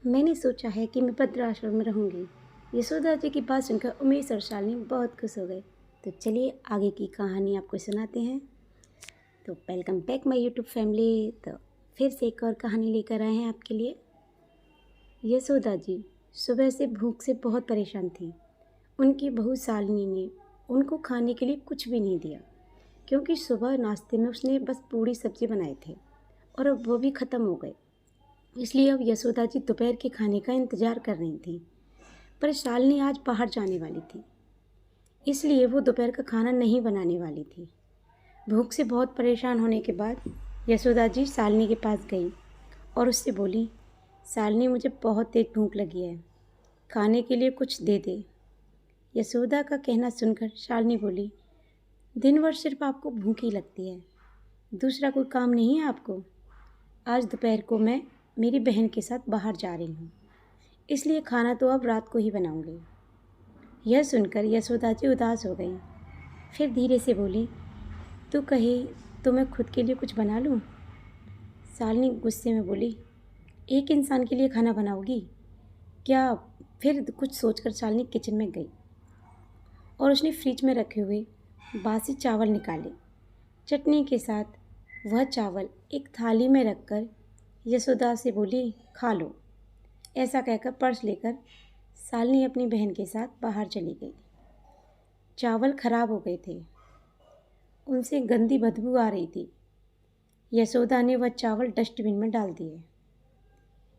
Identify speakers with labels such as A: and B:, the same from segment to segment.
A: मैंने सोचा है कि मैं भद्राश्रम में रहूँगी। यशोदा जी की बात सुनकर उमेश और शालिनी बहुत खुश हो गए। तो चलिए आगे की कहानी आपको सुनाते हैं। तो welcome back my YouTube family. तो फिर से एक और कहानी लेकर आए हैं आपके लिए। यशोदा जी सुबह से भूख से बहुत परेशान थी। उनकी बहू शालिनी ने उनको खाने के लिए कुछ भी नहीं दिया, क्योंकि सुबह नाश्ते में उसने बस पूड़ी सब्जी बनाए थे और अब वो भी ख़त्म हो गए। इसलिए अब यशोदा जी दोपहर के खाने का इंतज़ार कर रही थी। पर शालिनी आज बाहर जाने वाली थी, इसलिए वो दोपहर का खाना नहीं बनाने वाली थी। भूख से बहुत परेशान होने के बाद यशोदा जी शालिनी के पास गई और उससे बोली, शालिनी मुझे बहुत तेज भूख लगी है, खाने के लिए कुछ दे दे। यशोदा का कहना सुनकर शालिनी बोली, दिन भर सिर्फ आपको भूख ही लगती है, दूसरा कोई काम नहीं है आपको? आज दोपहर को मैं मेरी बहन के साथ बाहर जा रही हूँ, इसलिए खाना तो अब रात को ही बनाऊंगी। यह सुनकर यशोदा जी उदास हो गई। फिर धीरे से बोली, तू कहे तो मैं खुद के लिए कुछ बना लूँ? शालिनी गुस्से में बोली, एक इंसान के लिए खाना बनाओगी क्या? फिर कुछ सोचकर शालिनी किचन में गई और उसने फ्रिज में रखे हुए बासी चावल निकाले। चटनी के साथ वह चावल एक थाली में रखकर यशोदा से बोली, खा लो। ऐसा कहकर पर्स लेकर शालिनी अपनी बहन के साथ बाहर चली गई। चावल खराब हो गए थे, उनसे गंदी बदबू आ रही थी। यशोदा ने वह चावल डस्टबिन में डाल दिए।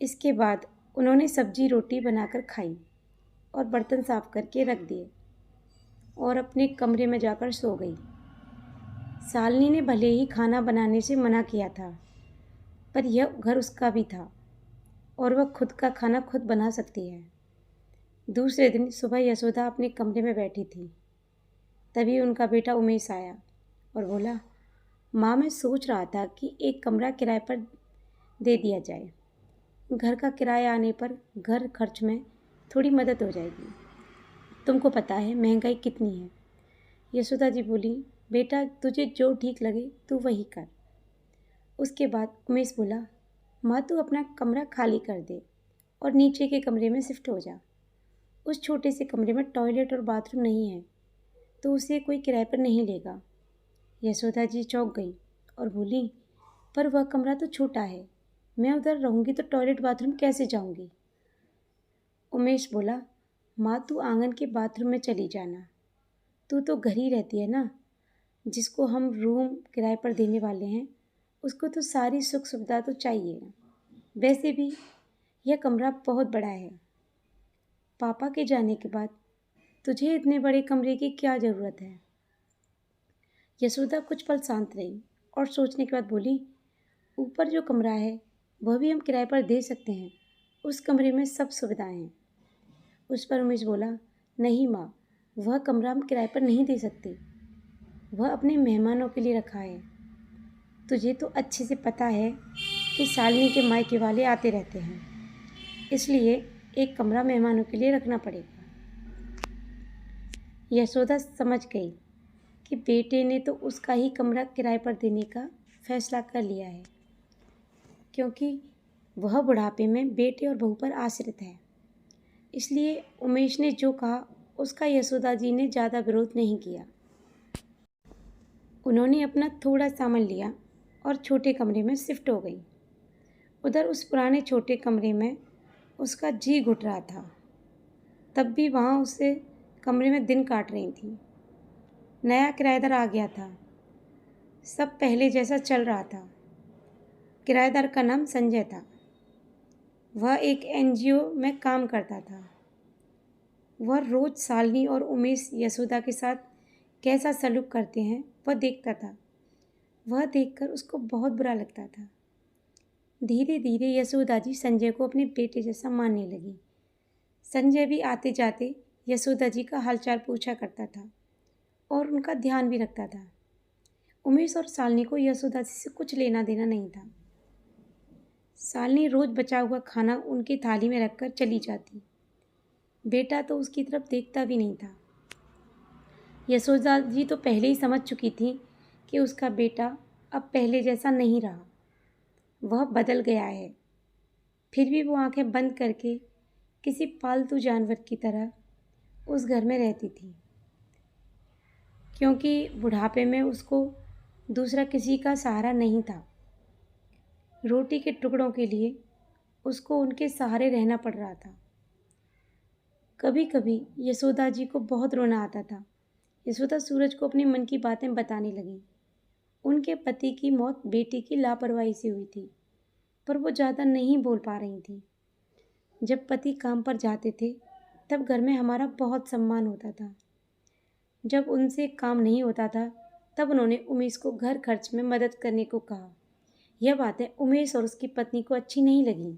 A: इसके बाद उन्होंने सब्जी रोटी बनाकर खाई और बर्तन साफ करके रख दिए और अपने कमरे में जाकर सो गई। शालिनी ने भले ही खाना बनाने से मना किया था, पर यह घर उसका भी था और वह खुद का खाना खुद बना सकती है। दूसरे दिन सुबह यशोदा अपने कमरे में बैठी थी, तभी उनका बेटा उमेश आया और बोला, माँ मैं सोच रहा था कि एक कमरा किराए पर दे दिया जाए। घर का किराया आने पर घर खर्च में थोड़ी मदद हो जाएगी। तुमको पता है महंगाई कितनी है। यशोदा जी बोली, बेटा तुझे जो ठीक लगे तू वही कर। उसके बाद उमेश बोला, माँ तू अपना कमरा खाली कर दे और नीचे के कमरे में शिफ्ट हो जा। उस छोटे से कमरे में टॉयलेट और बाथरूम नहीं है, तो उसे कोई किराए पर नहीं लेगा। यशोदा जी चौंक गई और बोली, पर वह कमरा तो छोटा है, मैं उधर रहूँगी तो टॉयलेट बाथरूम कैसे जाऊँगी? उमेश बोला, माँ तू आंगन के बाथरूम में चली जाना, तू तो घर ही रहती है ना। जिसको हम रूम किराए पर देने वाले हैं उसको तो सारी सुख सुविधा तो चाहिए। वैसे भी यह कमरा बहुत बड़ा है। पापा के जाने के बाद तुझे इतने बड़े कमरे की क्या ज़रूरत है? यशोदा कुछ पल शांत रही और सोचने के बाद बोली, ऊपर जो कमरा है वह भी हम किराए पर दे सकते हैं, उस कमरे में सब सुविधाएं हैं। उस पर उमेश बोला, नहीं माँ, वह कमरा हम किराए पर नहीं दे सकते, वह अपने मेहमानों के लिए रखा है। तुझे तो अच्छे से पता है कि शालिनी के मायके वाले आते रहते हैं, इसलिए एक कमरा मेहमानों के लिए रखना पड़ेगा। यशोदा समझ गई कि बेटे ने तो उसका ही कमरा किराए पर देने का फैसला कर लिया है, क्योंकि वह बुढ़ापे में बेटे और बहू पर आश्रित है। इसलिए उमेश ने जो कहा उसका यशोदा जी ने ज़्यादा विरोध नहीं किया। उन्होंने अपना थोड़ा सामान लिया और छोटे कमरे में शिफ्ट हो गई। उधर उस पुराने छोटे कमरे में उसका जी घुट रहा था। तब भी वहाँ उसे कमरे में दिन काट रही थी। नया किराएदार आ गया था, सब पहले जैसा चल रहा था। किराएदार का नाम संजय था। वह एक एनजीओ में काम करता था। वह रोज़ शालिनी और उमेश यशोदा के साथ कैसा सलूक करते हैं वह देखता था। वह देखकर उसको बहुत बुरा लगता था। धीरे धीरे यशोदा जी संजय को अपने बेटे जैसा मानने लगी। संजय भी आते जाते यशोदा जी का हालचाल पूछा करता था और उनका ध्यान भी रखता था। उमेश और शालिनी को यशोदा जी से कुछ लेना देना नहीं था। शालिनी रोज़ बचा हुआ खाना उनकी थाली में रखकर चली जाती। बेटा तो उसकी तरफ देखता भी नहीं था। यशोदा जी तो पहले ही समझ चुकी थी कि उसका बेटा अब पहले जैसा नहीं रहा, वह बदल गया है। फिर भी वो आंखें बंद करके किसी पालतू जानवर की तरह उस घर में रहती थी, क्योंकि बुढ़ापे में उसको दूसरा किसी का सहारा नहीं था। रोटी के टुकड़ों के लिए उसको उनके सहारे रहना पड़ रहा था। कभी कभी यशोदा जी को बहुत रोना आता था। यशोदा सूरज को अपने मन की बातें बताने लगी। उनके पति की मौत बेटी की लापरवाही से हुई थी, पर वो ज़्यादा नहीं बोल पा रही थी। जब पति काम पर जाते थे तब घर में हमारा बहुत सम्मान होता था। जब उनसे काम नहीं होता था तब उन्होंने उमेश को घर खर्च में मदद करने को कहा। यह बातें उमेश और उसकी पत्नी को अच्छी नहीं लगी।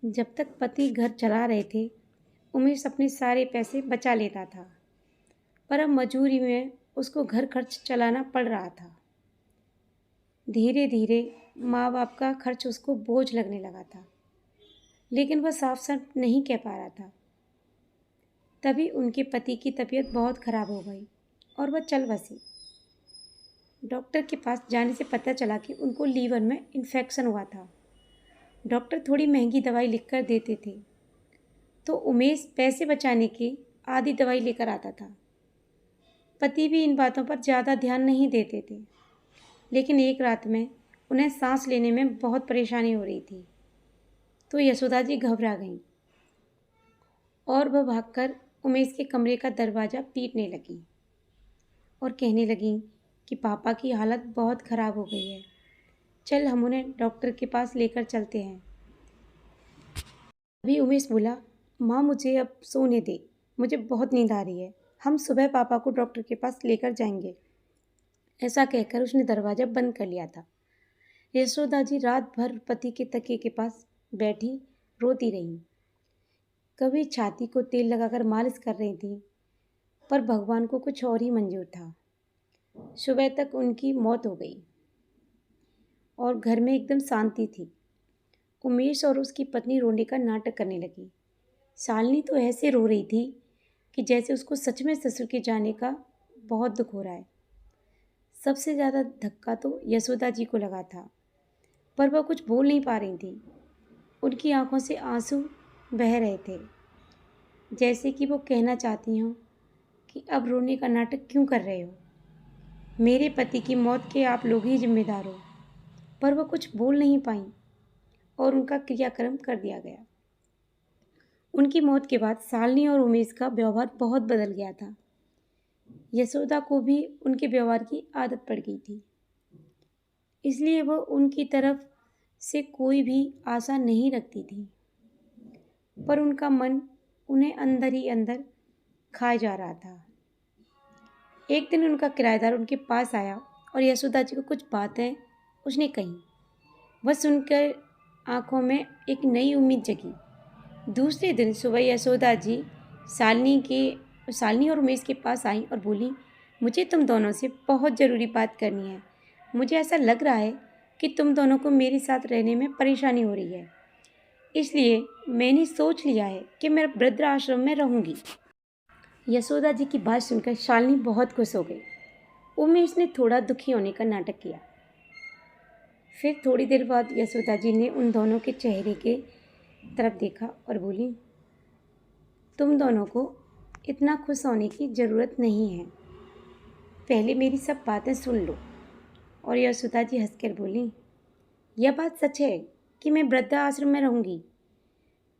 A: जब तक पति घर चला रहे थे उमेश अपने सारे पैसे बचा लेता था, पर अब मजबूरी में उसको घर खर्च चलाना पड़ रहा था। धीरे धीरे माँ बाप का खर्च उसको बोझ लगने लगा था, लेकिन वह साफ साफ नहीं कह पा रहा था। तभी उनके पति की तबीयत बहुत खराब हो गई और वह चल बसे। डॉक्टर के पास जाने से पता चला कि उनको लीवर में इन्फेक्शन हुआ था। डॉक्टर थोड़ी महंगी दवाई लिखकर देते थे, तो उमेश पैसे बचाने की आधी दवाई लेकर आता था। पति भी इन बातों पर ज़्यादा ध्यान नहीं देते थे, लेकिन एक रात में उन्हें सांस लेने में बहुत परेशानी हो रही थी, तो यशोदा जी घबरा गईं और वह भागकर उमेश के कमरे का दरवाज़ा पीटने लगी और कहने लगी कि पापा की हालत बहुत ख़राब हो गई है, चल हम उन्हें डॉक्टर के पास लेकर चलते हैं। अभी उमेश बोला, माँ मुझे अब सोने दे, मुझे बहुत नींद आ रही है, हम सुबह पापा को डॉक्टर के पास लेकर जाएंगे। ऐसा कहकर उसने दरवाज़ा बंद कर लिया था। यशोदा जी रात भर पति के तकिए के पास बैठी रोती रहीं। कभी छाती को तेल लगाकर मालिश कर रही थी, पर भगवान को कुछ और ही मंजूर था। सुबह तक उनकी मौत हो गई और घर में एकदम शांति थी। उमेश और उसकी पत्नी रोने का नाटक करने लगी। शालिनी तो ऐसे रो रही थी कि जैसे उसको सच में ससुर के जाने का बहुत दुख हो रहा है। सबसे ज़्यादा धक्का तो यशोदा जी को लगा था, पर वह कुछ बोल नहीं पा रही थी। उनकी आंखों से आंसू बह रहे थे, जैसे कि वो कहना चाहती हों कि अब रोने का नाटक क्यों कर रहे हो, मेरे पति की मौत के आप लोग ही जिम्मेदार हो। पर वह कुछ बोल नहीं पाईं और उनका क्रियाक्रम कर दिया गया। उनकी मौत के बाद शालिनी और उमेश का व्यवहार बहुत बदल गया था। यशोदा को भी उनके व्यवहार की आदत पड़ गई थी, इसलिए वह उनकी तरफ से कोई भी आशा नहीं रखती थी, पर उनका मन उन्हें अंदर ही अंदर खाए जा रहा था। एक दिन उनका किराएदार उनके पास आया और यशोदा जी को कुछ बातें उसने कही। वह सुनकर आंखों में एक नई उम्मीद जगी। दूसरे दिन सुबह यशोदा जी शालिनी और उमेश के पास आई और बोली, मुझे तुम दोनों से बहुत ज़रूरी बात करनी है। मुझे ऐसा लग रहा है कि तुम दोनों को मेरे साथ रहने में परेशानी हो रही है, इसलिए मैंने सोच लिया है कि मैं वृद्ध आश्रम में रहूँगी। यशोदा जी की बात सुनकर शालिनी बहुत खुश हो गई। उमेश ने थोड़ा दुखी होने का नाटक किया। फिर थोड़ी देर बाद यशोदा जी ने उन दोनों के चेहरे के तरफ देखा और बोली, तुम दोनों को इतना खुश होने की ज़रूरत नहीं है, पहले मेरी सब बातें सुन लो। और यशोदा जी हंसकर बोली, यह बात सच है कि मैं वृद्ध आश्रम में रहूँगी,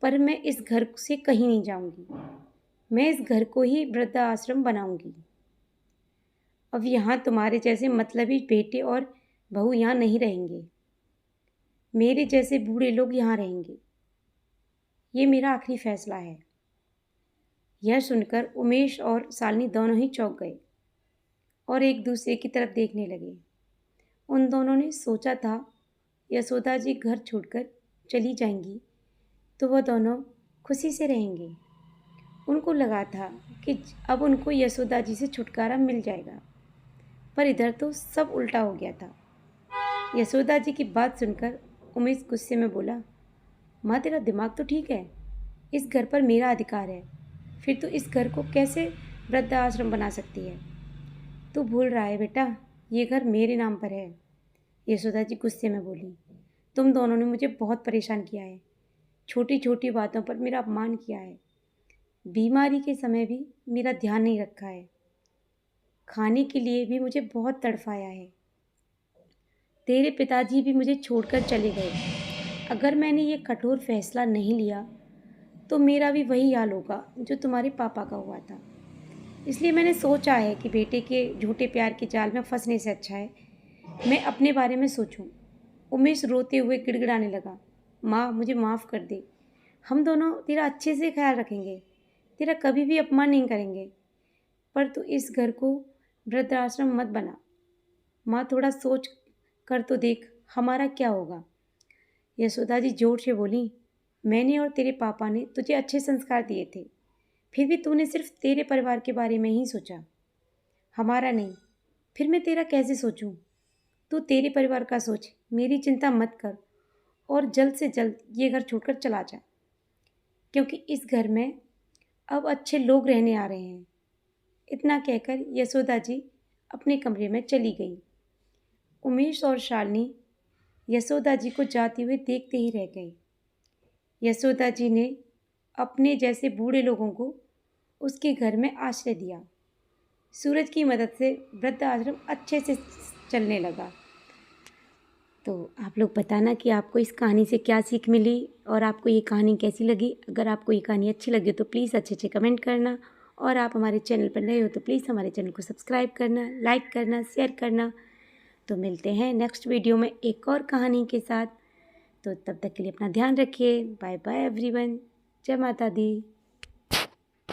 A: पर मैं इस घर से कहीं नहीं जाऊँगी। मैं इस घर को ही वृद्ध आश्रम बनाऊँगी। अब यहाँ तुम्हारे जैसे मतलबी बेटे और बहू यहाँ नहीं रहेंगे, मेरे जैसे बूढ़े लोग यहाँ रहेंगे। ये मेरा आखिरी फैसला है। यह सुनकर उमेश और शालिनी दोनों ही चौंक गए और एक दूसरे की तरफ देखने लगे। उन दोनों ने सोचा था यशोदा जी घर छोड़कर चली जाएंगी तो वह दोनों खुशी से रहेंगे। उनको लगा था कि अब उनको यशोदा जी से छुटकारा मिल जाएगा, पर इधर तो सब उल्टा हो गया था। यशोदा जी की बात सुनकर उमेश गुस्से में बोला, माँ तेरा दिमाग तो ठीक है, इस घर पर मेरा अधिकार है, फिर तू इस घर को कैसे वृद्ध आश्रम बना सकती है? तू भूल रहा है बेटा, ये घर मेरे नाम पर है। यशोदा जी गुस्से में बोली, तुम दोनों ने मुझे बहुत परेशान किया है, छोटी छोटी बातों पर मेरा अपमान किया है, बीमारी के समय भी मेरा ध्यान नहीं रखा है, खाने के लिए भी मुझे बहुत तड़फाया है। तेरे पिताजी भी मुझे छोड़कर चले गए। अगर मैंने ये कठोर फैसला नहीं लिया तो मेरा भी वही हाल होगा जो तुम्हारे पापा का हुआ था। इसलिए मैंने सोचा है कि बेटे के झूठे प्यार के जाल में फंसने से अच्छा है मैं अपने बारे में सोचूं। उमेश रोते हुए गिड़गिड़ाने लगा। माँ, मुझे माफ़ कर दे। हम दोनों तेरा अच्छे से ख्याल रखेंगे, तेरा कभी भी अपमान नहीं करेंगे। पर तू इस घर को वृद्धाश्रम मत बना। माँ, थोड़ा सोच कर तो देख हमारा क्या होगा। यशोदा जी जोर से बोली, मैंने और तेरे पापा ने तुझे अच्छे संस्कार दिए थे, फिर भी तूने सिर्फ तेरे परिवार के बारे में ही सोचा, हमारा नहीं। फिर मैं तेरा कैसे सोचूं? तू तेरे परिवार का सोच, मेरी चिंता मत कर और जल्द से जल्द ये घर छोड़कर चला जा, क्योंकि इस घर में अब अच्छे लोग रहने आ रहे हैं। इतना कहकर यशोदा जी अपने कमरे में चली गई। उमेश और शालिनी यशोदा जी को जाते हुए देखते ही रह गए। यशोदा जी ने अपने जैसे बूढ़े लोगों को उसके घर में आश्रय दिया। सूरज की मदद से वृद्ध आश्रम अच्छे से चलने लगा। तो आप लोग बताना कि आपको इस कहानी से क्या सीख मिली और आपको ये कहानी कैसी लगी। अगर आपको ये कहानी अच्छी लगी तो प्लीज़ अच्छे अच्छे कमेंट करना, और आप हमारे चैनल पर नए हो तो प्लीज़ हमारे चैनल को सब्सक्राइब करना, लाइक करना, शेयर करना। तो मिलते हैं नेक्स्ट वीडियो में एक और कहानी के साथ। तो तब तक के लिए अपना ध्यान रखिए। Bye bye everyone. जय माता दी।